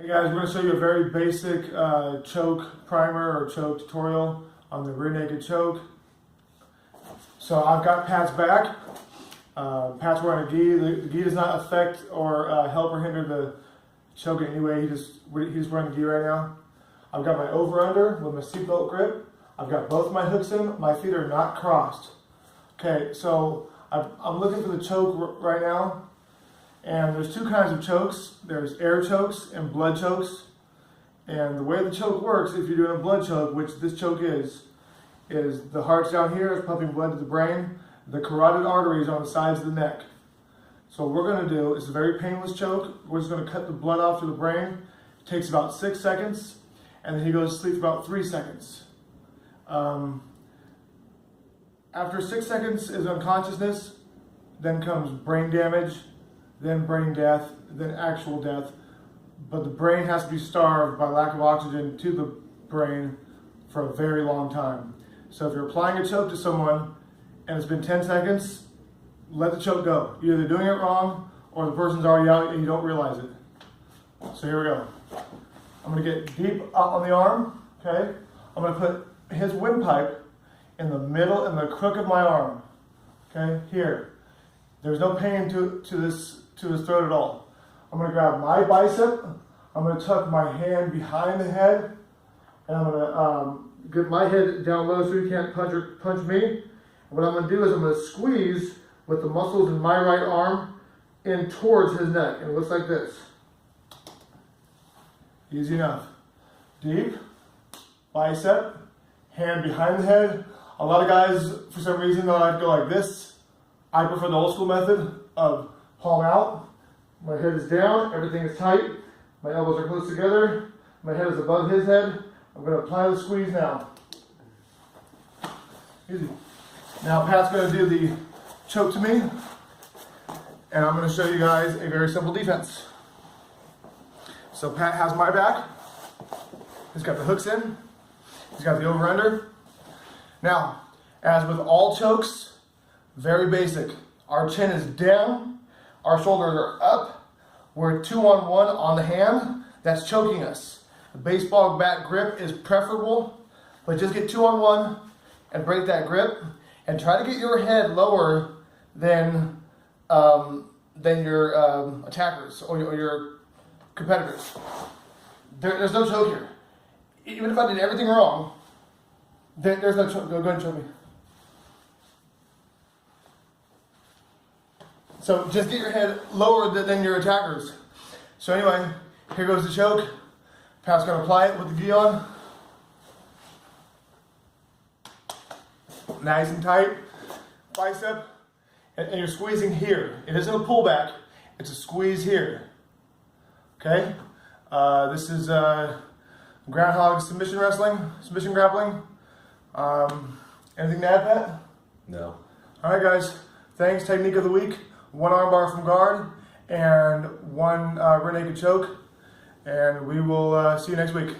Hey guys, we're going to show you a very basic choke primer or choke tutorial on the rear naked choke. So I've got Pat's back. Pat's wearing a gi. The gi does not affect or help or hinder the choke in any way. He's wearing the gi right now. I've got my over-under with my seatbelt grip. I've got both my hooks in. My feet are not crossed. Okay, so I'm looking for the choke right now. And there's two kinds of chokes. There's air chokes and blood chokes. And the way the choke works, if you're doing a blood choke, which this choke is the heart's down here, it's pumping blood to the brain. The carotid arteries on the sides of the neck. So what we're going to do is a very painless choke. We're just going to cut the blood off to the brain. It takes about 6 seconds. And then he goes to sleep for about 3 seconds. After 6 seconds is unconsciousness. Then comes brain damage. Then brain death, then actual death. But the brain has to be starved by lack of oxygen to the brain for a very long time. So if you're applying a choke to someone and it's been 10 seconds, let the choke go. You're either doing it wrong or the person's already out and you don't realize it. So here we go. I'm gonna get deep up on the arm, okay? I'm gonna put his windpipe in the middle, in the crook of my arm, okay? Here. There's no pain to his throat at all. I'm going to grab my bicep. I'm going to tuck my hand behind the head, and I'm going to get my head down low so he can't punch me. And what I'm going to do is I'm going to squeeze with the muscles in my right arm in towards his neck, and it looks like this. Easy enough. Deep, bicep, hand behind the head. A lot of guys, for some reason, they like to go like this. I prefer the old school method of palm out. My head is down, everything is tight. My elbows are close together. My head is above his head. I'm going to apply the squeeze now. Easy. Now Pat's going to do the choke to me. And I'm going to show you guys a very simple defense. So Pat has my back. He's got the hooks in. He's got the over-under. Now, as with all chokes, very basic. Our chin is down, our shoulders are up. We're 2-on-1 on the hand. That's choking us. A baseball bat grip is preferable, but just get 2-on-1 and break that grip and try to get your head lower than your attackers or your competitors. There's no choke here. Even if I did everything wrong, there's no choke. Go ahead and choke me. So just get your head lower than your attackers. So anyway, here goes the choke. Pat's going to apply it with the gi on. Nice and tight. Bicep. And you're squeezing here. It isn't a pullback. It's a squeeze here. Okay? This is groundhog submission wrestling, submission grappling. Anything to add, Pat? No. All right, guys. Thanks. Technique of the week. 1 arm bar from guard and 1 rear naked choke. And we will see you next week.